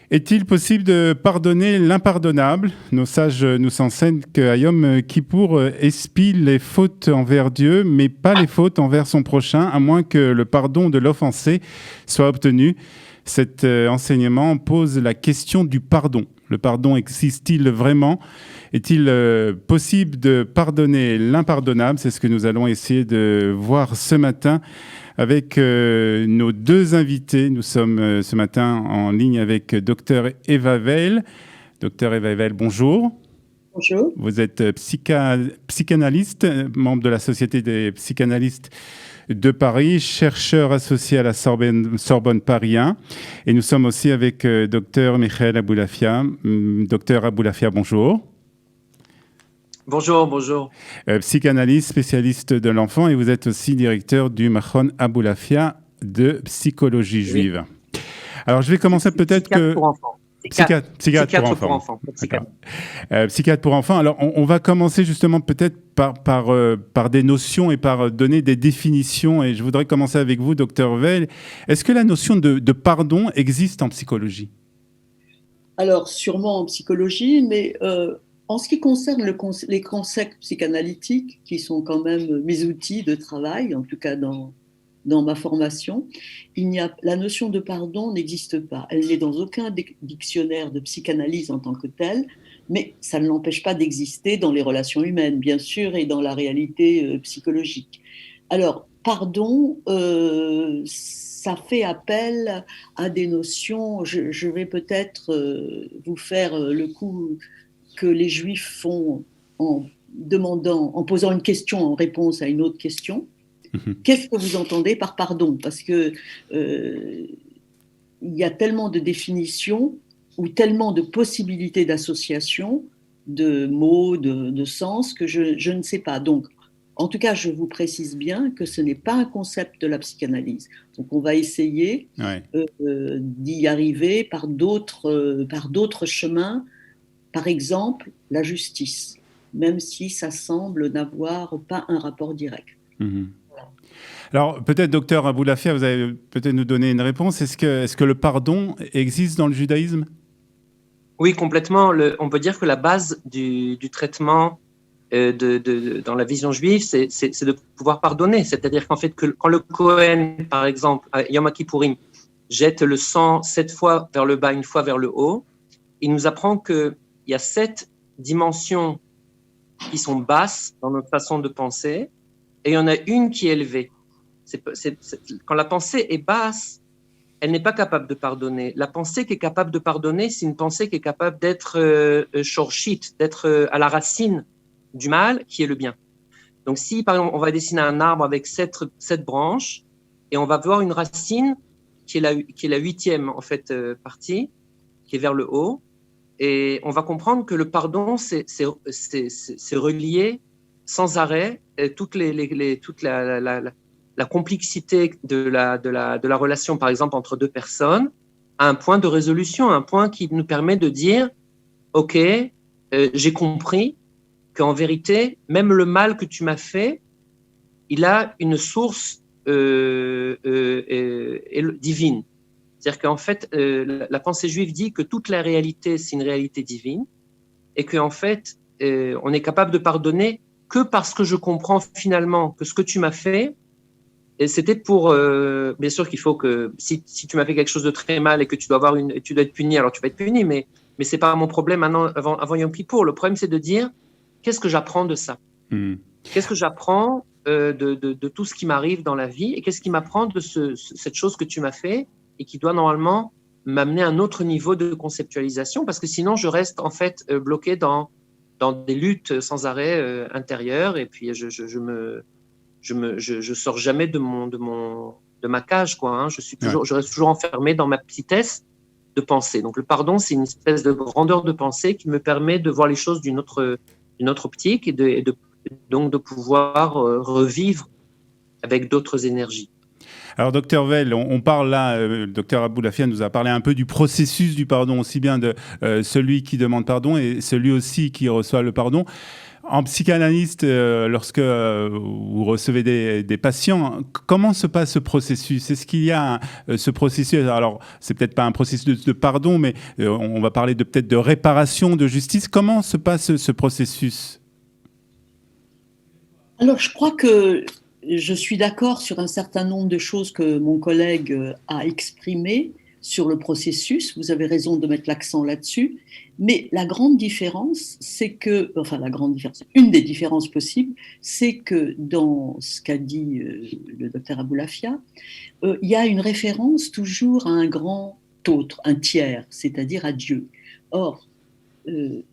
Est-il possible de pardonner l'impardonnable? Nos sages nous enseignent que Yom Kippour expie les fautes envers Dieu, mais pas les fautes envers son prochain, à moins que le pardon de l'offensé soit obtenu. Cet enseignement pose la question du pardon. Le pardon existe-t-il vraiment? Est-il possible de pardonner l'impardonnable? C'est ce que nous allons essayer de voir ce matin avec nos deux invités. Nous sommes ce matin en ligne avec Dr Eva Weil. Dr Eva Weil, bonjour. Bonjour. Vous êtes psychanalyste, membre de la Société des psychanalystes de Paris, chercheur associé à la Sorbonne Paris 1. Et nous sommes aussi avec Dr Michael Aboulafia. Dr Aboulafia, bonjour. Bonjour, bonjour. Psychanalyste, spécialiste de l'enfant, et vous êtes aussi directeur du Machon Aboulafia de psychologie juive. Oui. Alors, je vais commencer peut-être que... Pour enfants. Psychiatre pour enfants. Psychiatre pour enfants. Alors, on va commencer justement peut-être par des notions et par donner des définitions. Et je voudrais commencer avec vous, Dr Weil. Est-ce que la notion de pardon existe en psychologie? Alors, sûrement en psychologie, mais en ce qui concerne les concepts psychanalytiques, qui sont quand même mes outils de travail, en tout cas dans ma formation, la notion de pardon n'existe pas. Elle n'est dans aucun dictionnaire de psychanalyse en tant que telle, mais ça ne l'empêche pas d'exister dans les relations humaines, bien sûr, et dans la réalité psychologique. Alors, pardon, ça fait appel à des notions, je vais peut-être vous faire le coup que les Juifs font en posant une question en réponse à une autre question. Qu'est-ce que vous entendez par pardon? Parce que y a tellement de définitions ou tellement de possibilités d'association de mots, de sens que je ne sais pas. Donc, en tout cas, je vous précise bien que ce n'est pas un concept de la psychanalyse. Donc, on va essayer d'y arriver par d'autres chemins. Par exemple, la justice, même si ça semble n'avoir pas un rapport direct. Alors, peut-être, docteur Aboulafia, vous allez peut-être nous donner une réponse. Est-ce que le pardon existe dans le judaïsme? Oui, complètement. On peut dire que la base du traitement dans la vision juive, c'est de pouvoir pardonner. C'est-à-dire qu'en fait, quand le Kohen, par exemple, à Yom Kippourim, jette le sang 7 fois vers le bas, 1 fois vers le haut, il nous apprend qu'il y a 7 dimensions qui sont basses dans notre façon de penser, et il y en a une qui est élevée. Quand la pensée est basse, elle n'est pas capable de pardonner. La pensée qui est capable de pardonner, c'est une pensée qui est capable d'être shorshit, d'être à la racine du mal, qui est le bien. Donc si, par exemple, on va dessiner un arbre avec 7 branches, et on va voir une racine qui est la 8e en fait, partie, qui est vers le haut, et on va comprendre que le pardon, c'est relié sans arrêt toute la complexité de la relation, par exemple, entre deux personnes, à un point de résolution, un point qui nous permet de dire « Ok, j'ai compris qu'en vérité, même le mal que tu m'as fait, il a une source divine. » C'est-à-dire qu'en fait, la pensée juive dit que toute la réalité, c'est une réalité divine, et qu'en fait, on est capable de pardonner que parce que je comprends finalement que ce que tu m'as fait, et c'était pour, bien sûr qu'il faut que, si tu m'as fait quelque chose de très mal et que tu dois être puni, alors tu vas être puni, mais c'est pas mon problème maintenant, avant Yom Kippour. Le problème, c'est de dire, qu'est-ce que j'apprends de ça? Qu'est-ce que j'apprends de tout ce qui m'arrive dans la vie, et qu'est-ce qui m'apprend de cette chose que tu m'as fait, et qui doit normalement m'amener à un autre niveau de conceptualisation, parce que sinon, je reste en fait bloqué dans des luttes sans arrêt intérieures, et puis je sors jamais de ma cage, quoi. Hein. Je reste toujours enfermé dans ma petitesse de pensée. Donc le pardon, c'est une espèce de grandeur de pensée qui me permet de voir les choses d'une autre optique, et donc de pouvoir revivre avec d'autres énergies. Alors, docteur Weil, on parle là, docteur Aboulafia nous a parlé un peu du processus du pardon, aussi bien de celui qui demande pardon et celui aussi qui reçoit le pardon. En psychanalyste, lorsque vous recevez des patients, comment se passe ce processus? Est-ce qu'il y a ce processus? Alors, c'est peut-être pas un processus de pardon, mais on va parler peut-être de réparation, de justice. Comment se passe ce processus? Alors, je crois que je suis d'accord sur un certain nombre de choses que mon collègue a exprimées sur le processus. Vous avez raison de mettre l'accent là-dessus. Mais la grande différence, c'est que, enfin la grande différence, une des différences possibles, c'est que dans ce qu'a dit le docteur Aboulafia, il y a une référence toujours à un grand autre, un tiers, c'est-à-dire à Dieu. Or, on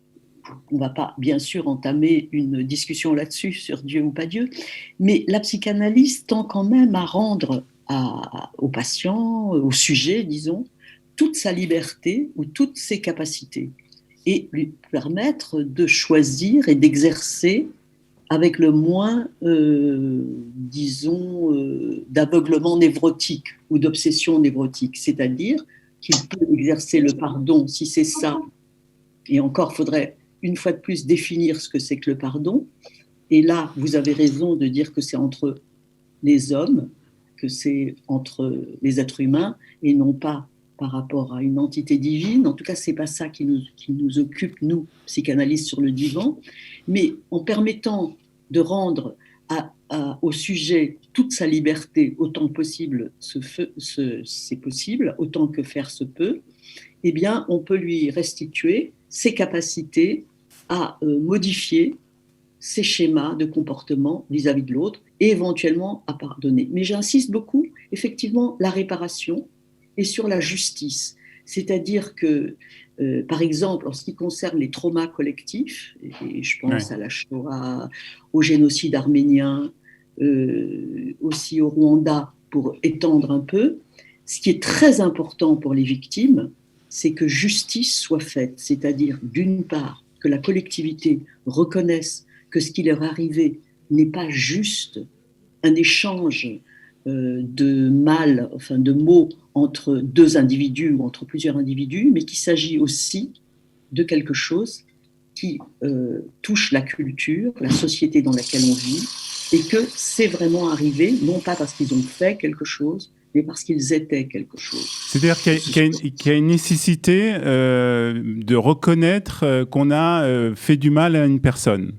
ne va pas, bien sûr, entamer une discussion là-dessus, sur Dieu ou pas Dieu, mais la psychanalyse tend quand même à rendre au patient, au sujet, disons, toute sa liberté ou toutes ses capacités et lui permettre de choisir et d'exercer avec le moins, disons, d'aveuglement névrotique ou d'obsession névrotique. C'est-à-dire qu'il peut exercer le pardon si c'est ça, et encore faudrait une fois de plus définir ce que c'est que le pardon. Et là, vous avez raison de dire que c'est entre les hommes, que c'est entre les êtres humains, et non pas par rapport à une entité divine. En tout cas, ce n'est pas ça qui nous occupe, nous, psychanalystes sur le divan. Mais en permettant de rendre au sujet toute sa liberté autant que possible, c'est possible, autant que faire se peut, eh bien, on peut lui restituer ses capacités à modifier ses schémas de comportement vis-à-vis de l'autre et éventuellement à pardonner. Mais j'insiste beaucoup, effectivement, la réparation et sur la justice. C'est-à-dire que, par exemple, en ce qui concerne les traumas collectifs, et je pense à la Shoah, au génocide arménien, aussi au Rwanda, pour étendre un peu, ce qui est très important pour les victimes, c'est que justice soit faite. C'est-à-dire, d'une part, que la collectivité reconnaisse que ce qui leur est arrivé n'est pas juste un échange de mal, enfin de mots entre deux individus ou entre plusieurs individus, mais qu'il s'agit aussi de quelque chose qui touche la culture, la société dans laquelle on vit, et que c'est vraiment arrivé, non pas parce qu'ils ont fait quelque chose, mais parce qu'ils étaient quelque chose. C'est-à-dire qu'il y a une nécessité de reconnaître qu'on a fait du mal à une personne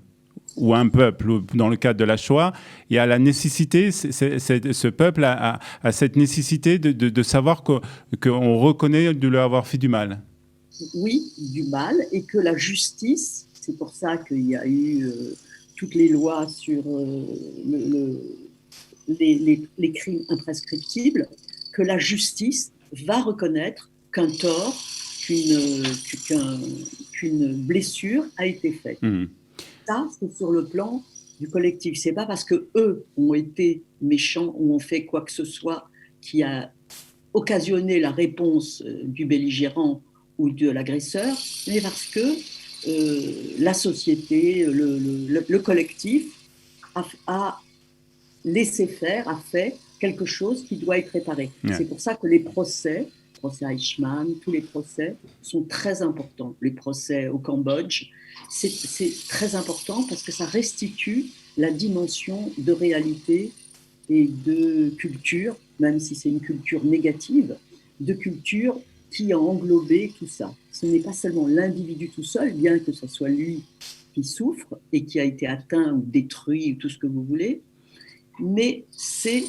ou à un peuple. Dans le cadre de la Shoah, il y a la nécessité, ce peuple a cette nécessité de savoir qu'on reconnaît de lui avoir fait du mal. Oui, du mal, et que la justice, c'est pour ça qu'il y a eu toutes les lois sur les crimes imprescriptibles, que la justice va reconnaître qu'un tort, qu'une blessure a été faite. Ça, c'est sur le plan du collectif. C'est pas parce que eux ont été méchants ou ont fait quoi que ce soit qui a occasionné la réponse du belligérant ou de l'agresseur, mais parce que la société, le collectif a laissé faire, a fait quelque chose qui doit être réparé. Ouais. C'est pour ça que les procès Eichmann, tous les procès sont très importants. Les procès au Cambodge, c'est très important parce que ça restitue la dimension de réalité et de culture, même si c'est une culture négative, de culture qui a englobé tout ça. Ce n'est pas seulement l'individu tout seul, bien que ce soit lui qui souffre et qui a été atteint ou détruit, ou tout ce que vous voulez, mais c'est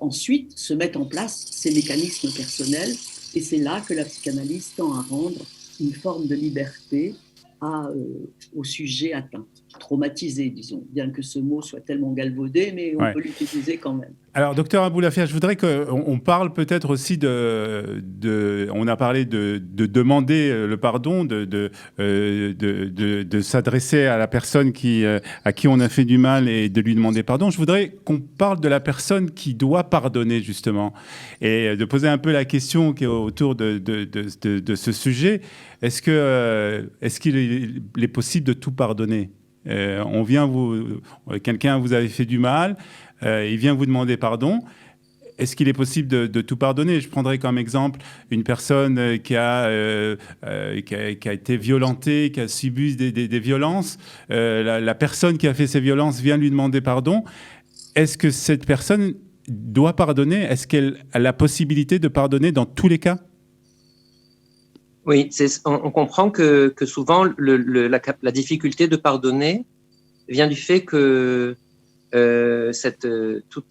ensuite se mettre en place ces mécanismes personnels, et c'est là que la psychanalyse tend à rendre une forme de liberté au sujet atteint, traumatisé, disons, bien que ce mot soit tellement galvaudé, mais on peut l'utiliser quand même. Alors, docteur Aboulafia, je voudrais qu'on parle peut-être aussi on a parlé de demander le pardon, de s'adresser à la personne à qui on a fait du mal et de lui demander pardon. Je voudrais qu'on parle de la personne qui doit pardonner, justement, et de poser un peu la question qui est autour de ce sujet. Est-ce qu'il est possible de tout pardonner ? Quelqu'un vous avait fait du mal, il vient vous demander pardon. est-ce qu'il est possible de tout pardonner? Je prendrais comme exemple une personne qui a été violentée, qui a subi des violences. La personne qui a fait ces violences vient lui demander pardon. Est-ce que cette personne doit pardonner? Est-ce qu'elle a la possibilité de pardonner dans tous les cas? Oui, on comprend que souvent la difficulté de pardonner vient du fait que toute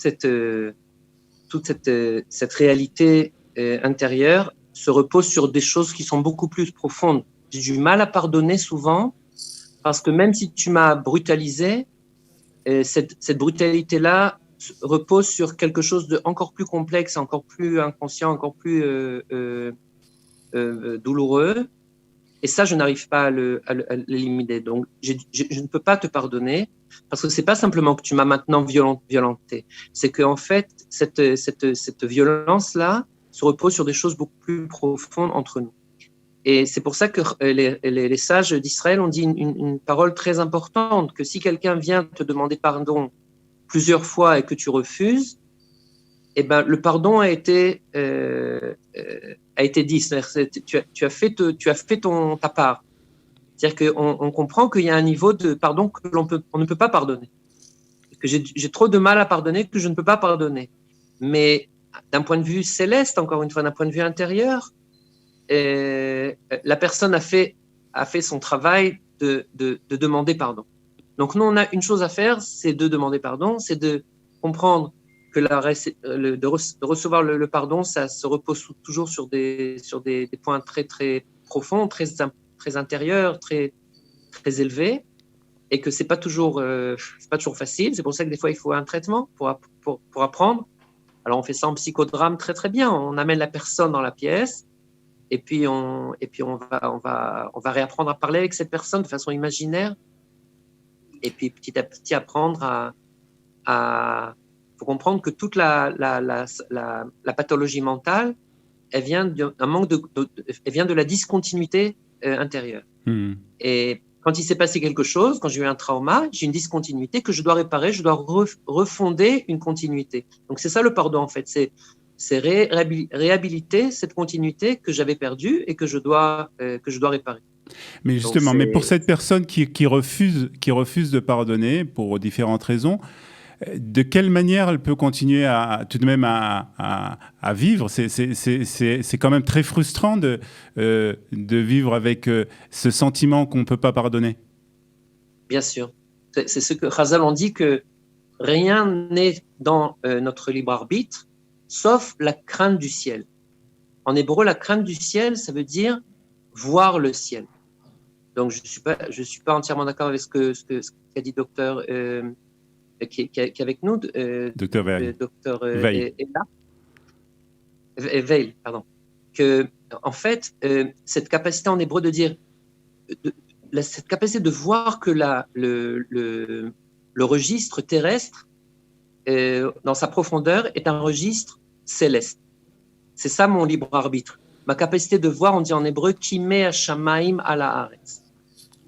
cette réalité intérieure se repose sur des choses qui sont beaucoup plus profondes. J'ai du mal à pardonner souvent parce que même si tu m'as brutalisé, cette brutalité-là repose sur quelque chose de encore plus complexe, encore plus inconscient, encore plus douloureux. Et ça, je n'arrive pas à l'éliminer. Donc, je ne peux pas te pardonner parce que c'est pas simplement que tu m'as maintenant violenté. C'est qu'en fait, cette violence-là se repose sur des choses beaucoup plus profondes entre nous. Et c'est pour ça que les sages d'Israël ont dit une parole très importante, que si quelqu'un vient te demander pardon plusieurs fois et que tu refuses, eh ben, le pardon a été dit. Tu as fait ta part. C'est-à-dire qu'on comprend qu'il y a un niveau de pardon que on ne peut pas pardonner. Que j'ai trop de mal à pardonner, que je ne peux pas pardonner. Mais d'un point de vue céleste, encore une fois, d'un point de vue intérieur, la personne a fait son travail de demander pardon. Donc nous, on a une chose à faire, c'est de demander pardon, c'est de comprendre que de recevoir le pardon, ça se repose toujours sur des points très, très profonds, très intérieurs, très, très élevés, et que c'est pas toujours facile. C'est pour ça que des fois, il faut un traitement pour apprendre. Alors, on fait ça en psychodrame très, très bien. On amène la personne dans la pièce, et puis on va réapprendre à parler avec cette personne de façon imaginaire, et puis petit à petit apprendre faut comprendre que toute la pathologie mentale, elle vient d'un manque elle vient de la discontinuité intérieure. Et quand il s'est passé quelque chose, quand j'ai eu un trauma, j'ai une discontinuité que je dois réparer, je dois refonder une continuité. Donc c'est ça le pardon en fait, c'est réhabiliter cette continuité que j'avais perdue et que je dois réparer. Mais justement, mais pour cette personne qui refuse de pardonner pour différentes raisons, de quelle manière elle peut continuer tout de même à vivre? C'est quand même très frustrant de vivre avec ce sentiment qu'on ne peut pas pardonner. Bien sûr. C'est ce que Chazal ont dit, que rien n'est dans notre libre arbitre, sauf la crainte du ciel. En hébreu, la crainte du ciel, ça veut dire voir le ciel. Donc, je suis pas entièrement d'accord avec ce qu'a dit docteur qui est avec nous, Docteur Veil. Veil, pardon. Que, en fait, cette capacité en hébreu de dire, cette capacité de voir que le registre terrestre, dans sa profondeur, est un registre céleste. C'est ça mon libre arbitre. Ma capacité de voir, on dit en hébreu, Kimeh Hashamaim ala Haaretz.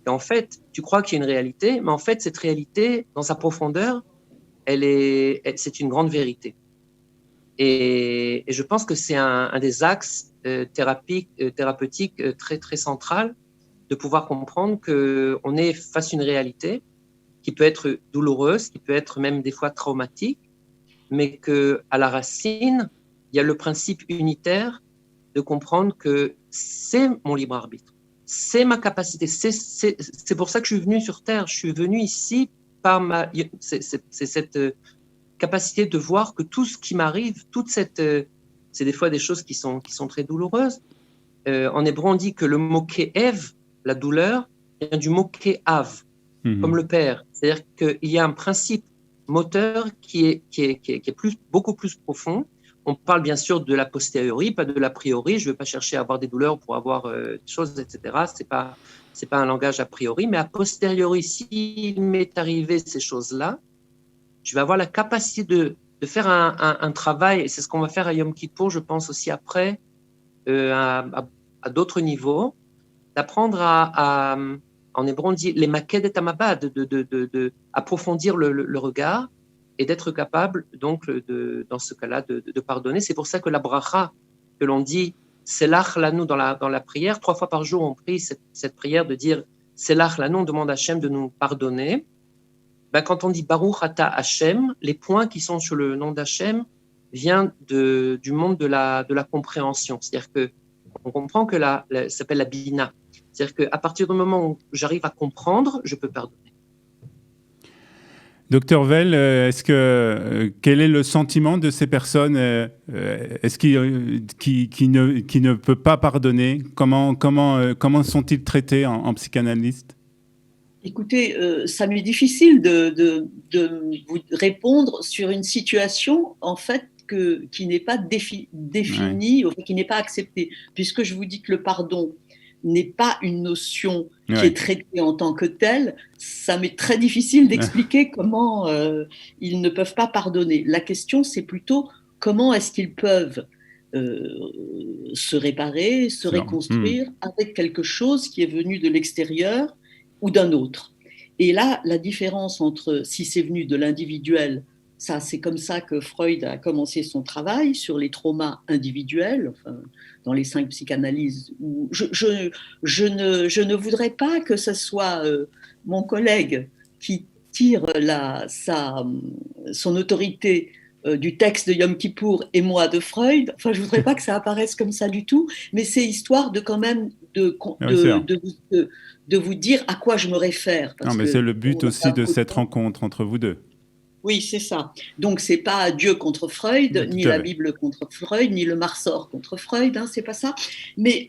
Et en fait, tu crois qu'il y a une réalité, mais en fait, cette réalité, dans sa profondeur, c'est une grande vérité. Et je pense que c'est un des axes thérapeutiques très, très central, de pouvoir comprendre qu'on est face à une réalité qui peut être douloureuse, qui peut être même des fois traumatique, mais qu'à la racine, il y a le principe unitaire de comprendre que c'est mon libre arbitre. C'est ma capacité, c'est pour ça que je suis venu sur Terre. Je suis venu ici c'est cette capacité de voir que tout ce qui m'arrive, c'est des fois des choses qui sont très douloureuses. En hébreu, on dit que le mot ke'ev, la douleur, vient du mot ke'av, comme le père. C'est-à-dire qu'il y a un principe moteur qui est beaucoup plus profond. On parle bien sûr de la posteriori, pas de l'a priori. Je ne veux pas chercher à avoir des douleurs pour avoir des choses, etc. C'est pas un langage a priori, mais a posteriori, s'il m'est arrivé ces choses-là, je vais avoir la capacité de faire un travail, et c'est ce qu'on va faire à Yom Kippour, je pense aussi après, à d'autres niveaux, d'apprendre en hébreu on dit les maked et amabad, de approfondir le regard, et d'être capable, donc, dans ce cas-là, de pardonner. C'est pour ça que la bracha que l'on dit, Selach Lanu dans la prière, 3 fois par jour, on prie cette prière de dire Selach Lanu, on demande à Hachem de nous pardonner. Ben, quand on dit Baruch Ata Hachem, les points qui sont sur le nom d'Hachem viennent du monde de la compréhension. C'est-à-dire qu'on comprend que ça s'appelle la Bina. C'est-à-dire qu'à partir du moment où j'arrive à comprendre, je peux pardonner. Docteur Weil, quel est le sentiment de ces personnes qui ne peut pas pardonner? Comment sont-ils traités en psychanalyste? Écoutez, ça m'est difficile de vous répondre sur une situation, en fait, qui n'est pas définie, ouais. Qui n'est pas acceptée, puisque je vous dis que le pardon n'est pas une notion qui est traitée en tant que telle. Ça m'est très difficile d'expliquer comment ils ne peuvent pas pardonner. La question, c'est plutôt comment est-ce qu'ils peuvent se réparer, se reconstruire avec quelque chose qui est venu de l'extérieur ou d'un autre. Et là, la différence entre si c'est venu de l'individuel, ça, c'est comme ça que Freud a commencé son travail sur les traumas individuels, enfin, dans les 5 psychanalyses. Où je ne voudrais pas que ce soit mon collègue qui tire son autorité du texte de Yom Kippour et moi de Freud. Enfin, je ne voudrais pas que ça apparaisse comme ça du tout, mais c'est histoire de quand même de vous dire à quoi je me réfère. Non, mais c'est le but aussi de cette rencontre entre vous deux. Oui, c'est ça. Donc, c'est pas Dieu contre Freud, ni la Bible contre Freud, ni le Marsor contre Freud, hein, c'est pas ça. Mais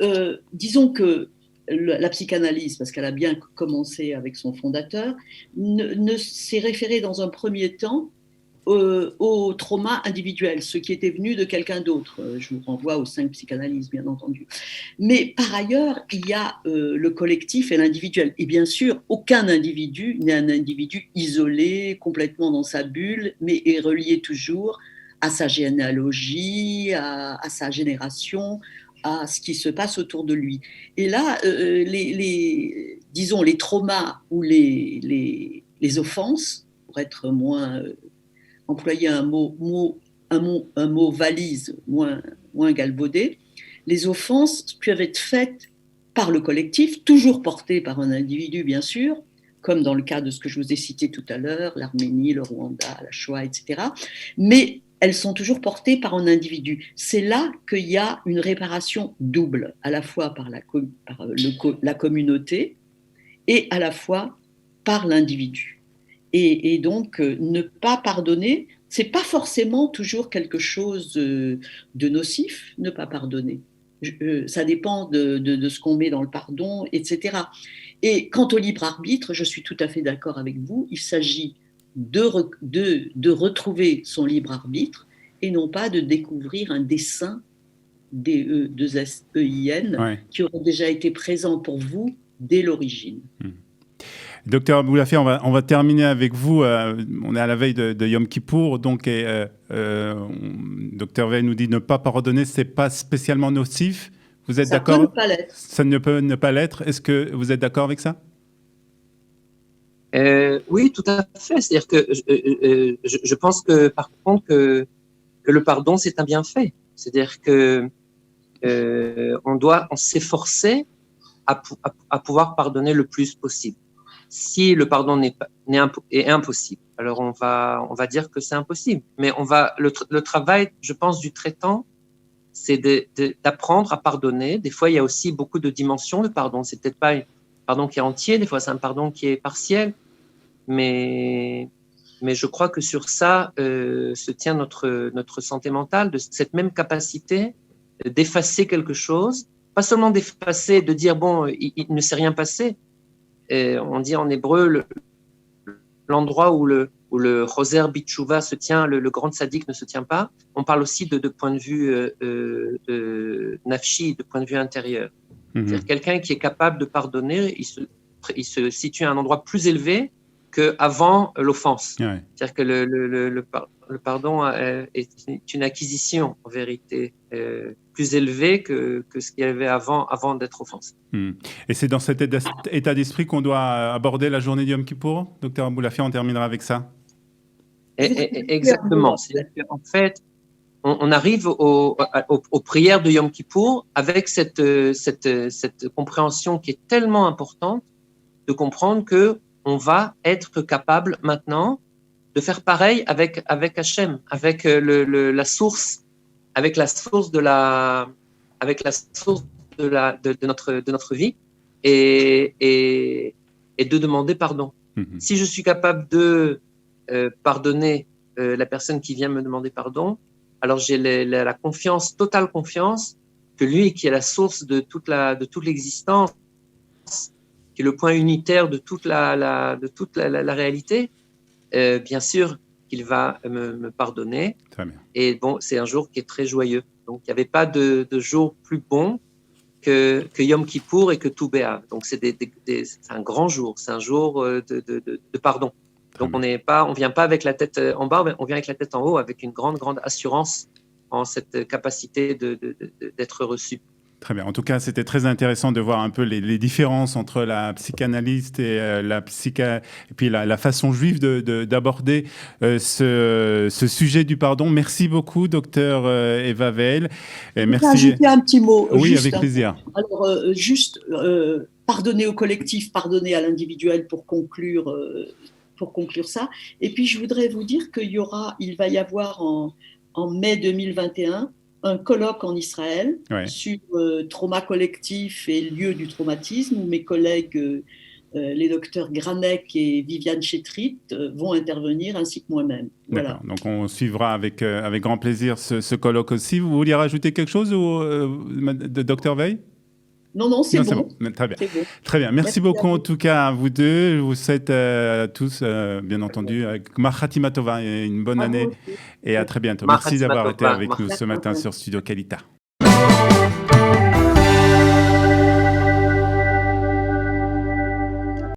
disons que la psychanalyse, parce qu'elle a bien commencé avec son fondateur, ne s'est référée dans un premier temps au trauma individuel, ce qui était venu de quelqu'un d'autre. Je vous renvoie aux 5 psychanalyses, bien entendu. Mais par ailleurs, il y a le collectif et l'individuel. Et bien sûr, aucun individu n'est un individu isolé, complètement dans sa bulle, mais est relié toujours à sa généalogie, à sa génération, à ce qui se passe autour de lui. Et là, disons, les traumas ou les offenses, pour être moins... employer un mot valise moins galvaudé, les offenses peuvent être faites par le collectif, toujours portées par un individu, bien sûr, comme dans le cas de ce que je vous ai cité tout à l'heure, l'Arménie, le Rwanda, la Shoah, etc. Mais elles sont toujours portées par un individu. C'est là qu'il y a une réparation double, à la fois par la communauté et à la fois par l'individu. Et donc, ne pas pardonner, c'est pas forcément toujours quelque chose de nocif, ne pas pardonner. Ça dépend de ce qu'on met dans le pardon, etc. Et quant au libre arbitre, je suis tout à fait d'accord avec vous, il s'agit de retrouver son libre arbitre et non pas de découvrir un dessein D-E-2-S-E-I-N qui aurait déjà été présent pour vous dès l'origine. Docteur Aboulafi, on va terminer avec vous. On est à la veille de Yom Kippour, donc Docteur Weil nous dit ne pas pardonner, c'est pas spécialement nocif. Vous êtes d'accord? Ça peut ne pas l'être. Ça ne peut ne pas l'être. Est-ce que vous êtes d'accord avec ça? Oui, tout à fait. C'est-à-dire que je pense que par contre que le pardon c'est un bienfait. C'est-à-dire que on s'efforcer à pouvoir pardonner le plus possible. Si le pardon est impossible, alors on va dire que c'est impossible. Mais le travail, je pense, du traitant, c'est d'apprendre à pardonner. Des fois, il y a aussi beaucoup de dimensions de pardon. C'est peut-être pas un pardon qui est entier, des fois c'est un pardon qui est partiel. Mais je crois que sur ça se tient notre santé mentale, de cette même capacité d'effacer quelque chose, pas seulement d'effacer, de dire bon, il ne s'est rien passé. Et on dit en hébreu l'endroit où le Choser Bitchouva se tient, le grand tzaddik ne se tient pas. On parle aussi de point de vue de nafshi, de point de vue intérieur. C'est-à-dire quelqu'un qui est capable de pardonner, il se situe à un endroit plus élevé qu'avant l'offense. Ouais. C'est-à-dire que le pardon est une acquisition, en vérité, plus élevée que ce qu'il y avait avant d'être offensé. Et c'est dans cet état d'esprit qu'on doit aborder la journée de Yom Kippour? Docteur Aboulafi, on terminera avec ça. Exactement. C'est-à-dire qu'en fait, on arrive aux prières de Yom Kippour avec cette compréhension qui est tellement importante de comprendre que on va être capable maintenant de faire pareil avec Hachem, avec la source, avec la source de notre vie et de demander pardon. Mhm. Si je suis capable de pardonner la personne qui vient me demander pardon, alors j'ai la confiance, totale confiance, que lui qui est la source de toute l'existence, qui est le point unitaire de toute la réalité, bien sûr qu'il va me pardonner. Très bien. Et bon, c'est un jour qui est très joyeux. Donc, il n'y avait pas de jour plus bon que Yom Kippour et que Tou B'Av. Donc, c'est un grand jour. C'est un jour de pardon. Donc, on ne vient pas avec la tête en bas, on vient avec la tête en haut, avec une grande, grande assurance en cette capacité d'être reçu. Très bien. En tout cas, c'était très intéressant de voir un peu les différences entre la psychanalyste et et puis la façon juive d'aborder ce sujet du pardon. Merci beaucoup, docteur Eva Veil. Merci. Je vais ajouter un petit mot. Oui, avec plaisir. Alors, pardonner au collectif, pardonner à l'individuel pour conclure ça. Et puis, je voudrais vous dire il va y avoir en mai 2021 un colloque en Israël sur trauma collectif et lieu du traumatisme, où mes collègues, les docteurs Granek et Viviane Chetrit, vont intervenir, ainsi que moi-même. Voilà. Donc on suivra avec grand plaisir ce colloque aussi. Vous vouliez rajouter quelque chose, docteur Veil ? Non, c'est bon. Très bien. Bon. Très bien. Merci beaucoup en tout cas à vous deux. Je vous souhaite tous, bien entendu, Khatima Tova et une bonne année. Et à très bientôt. Merci d'avoir été avec nous ce matin sur Studio Kalita.